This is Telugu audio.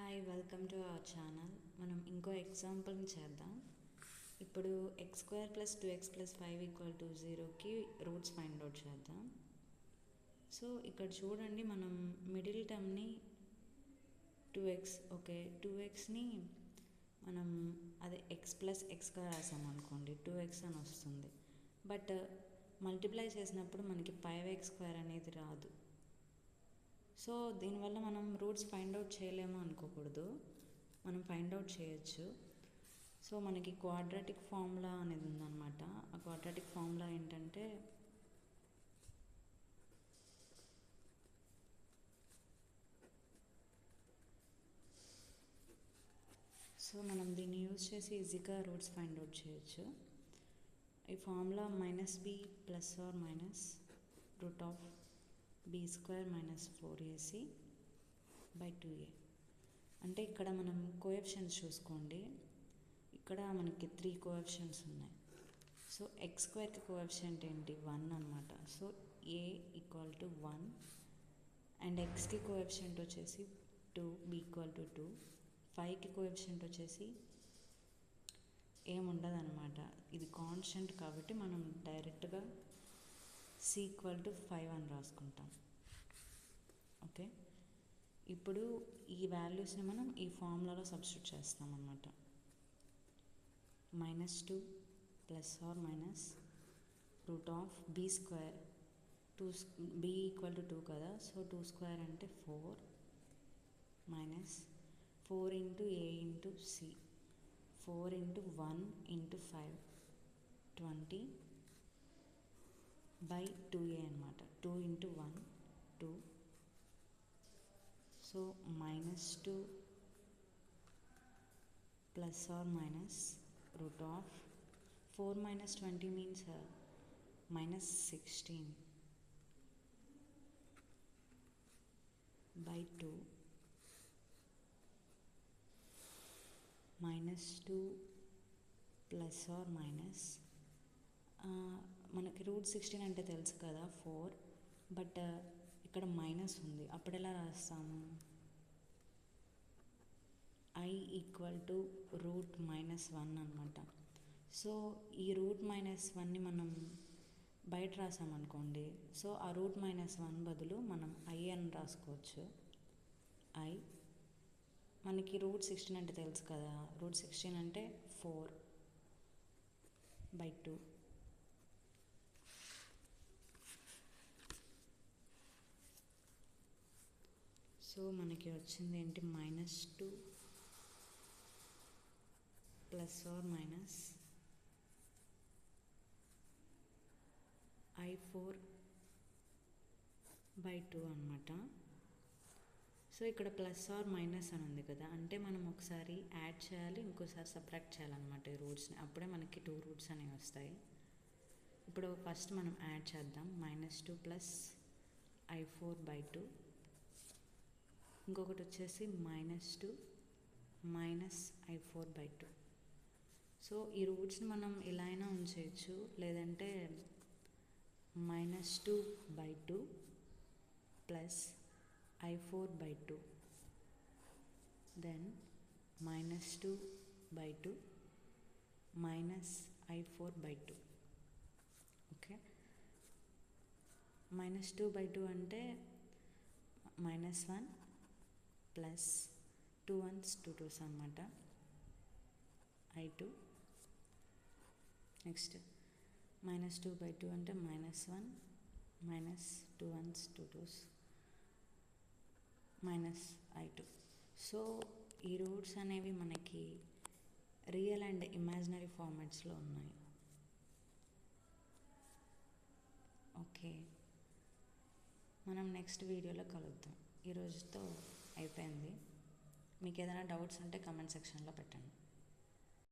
Hi, welcome to our channel. మనం ఇంకో ఎగ్జాంపుల్ని చేద్దాం. ఇప్పుడు x² + 2x + 5 = 0కి రూట్స్ ఫైండ్ అవుట్ చేద్దాం. సో ఇక్కడ చూడండి, మనం మిడిల్ టర్మ్ని 2x, ఓకే, 2xని మనం అదే x + xగా రాసామనుకోండి, 2x అని వస్తుంది. బట్ మల్టిప్లై చేసినప్పుడు మనకి 5x² అనేది రాదు. సో దీనివల్ల మనం రూట్స్ ఫైండ్ అవుట్ చేయలేము అనుకోకూడదు, మనం ఫైండ్ అవుట్ చేయొచ్చు. సో మనకి క్వాడ్రాటిక్ ఫార్ములా అనేది ఉందన్నమాట. ఆ క్వాడ్రాటిక్ ఫార్ములా ఏంటంటే సో మనం దీన్ని యూజ్ చేసి ఈజీగా రూట్స్ ఫైండ్ అవుట్ చేయొచ్చు. ఈ ఫార్ములా -b ± √b² - 4ac/2a. అంటే ఇక్కడ మనం కోఎఫిషియెంట్స్ చూసుకోండి. ఇక్కడ మనకి 3 కోఎఫిషియెంట్స్ ఉన్నాయి. సో x² కోఎఫిషియెంట్ ఏంటి? 1 అనమాట. సో a = 1 అండ్ xకి కోఎఫిషియెంట్ వచ్చేసి 2, b = 2. 5కి కోఎఫిషియెంట్ వచ్చేసి ఏముండదు అనమాట, ఇది కాన్స్టెంట్ కాబట్టి మనం డైరెక్ట్గా c = 5 అని రాసుకుంటాం. ఓకే, ఇప్పుడు ఈ వాల్యూస్ని మనం ఈ ఫార్ములాలో సబ్స్టిట్యూట్ చేస్తాం అన్నమాట. -2 ± √b², b = 2 కదా, సో 2² అంటే 4 -4 × a × c, 4 × 1 × 5, 20/2a అనమాట. 2 × 1 2. సో -2 ± √4 - 20 means -16/2 -2 ± మనకి √16 అంటే తెలుసు కదా, 4. బట్ ఇక్కడ మైనస్ ఉంది, అప్పుడు ఎలా రాస్తాము? I = √-1 అనమాట. సో ఈ √-1ని మనం బయట రాసామనుకోండి, సో ఆ √-1 బదులు మనం I అని రాసుకోవచ్చు. I మనకి √16 అంటే తెలుసు కదా, √16 అంటే 4/2. సో మనకి వచ్చింది ఏంటి? -2 ± i4/2 అనమాట. సో ఇక్కడ +or- అని ఉంది కదా, అంటే మనం ఒకసారి యాడ్ చేయాలి, ఇంకోసారి సబ్ట్రాక్ట్ చేయాలన్నమాట ఈ రూట్స్ని, అప్పుడే మనకి 2 రూట్స్ అనేవి వస్తాయి. ఇప్పుడు ఫస్ట్ మనం యాడ్ చేద్దాం. -2 + i4/2, ఇంకొకటి వచ్చేసి -2 - i4/2. సో ఈ రూట్స్ని మనం ఇలా అయినా ఉంచేయచ్చు, లేదంటే -2/2 + i4/2, దెన్ -2/2 - i4/2. ఓకే, -2/2 అంటే -1 + 2 1s 2 2s అనమాట, i2. నెక్స్ట్ -2/2 అంటే -1 - 2 1s 2 2s -i2. సో ఈ రూట్స్ అనేవి మనకి రియల్ అండ్ ఇమాజినరీ ఫార్మాట్స్లో ఉన్నాయి. ఓకే, మనం నెక్స్ట్ వీడియోలో కలుద్దాం. ఈరోజుతో అయిపోయింది. మీకు ఏదైనా డౌట్స్ ఉంటే కమెంట్ సెక్షన్లో పెట్టండి.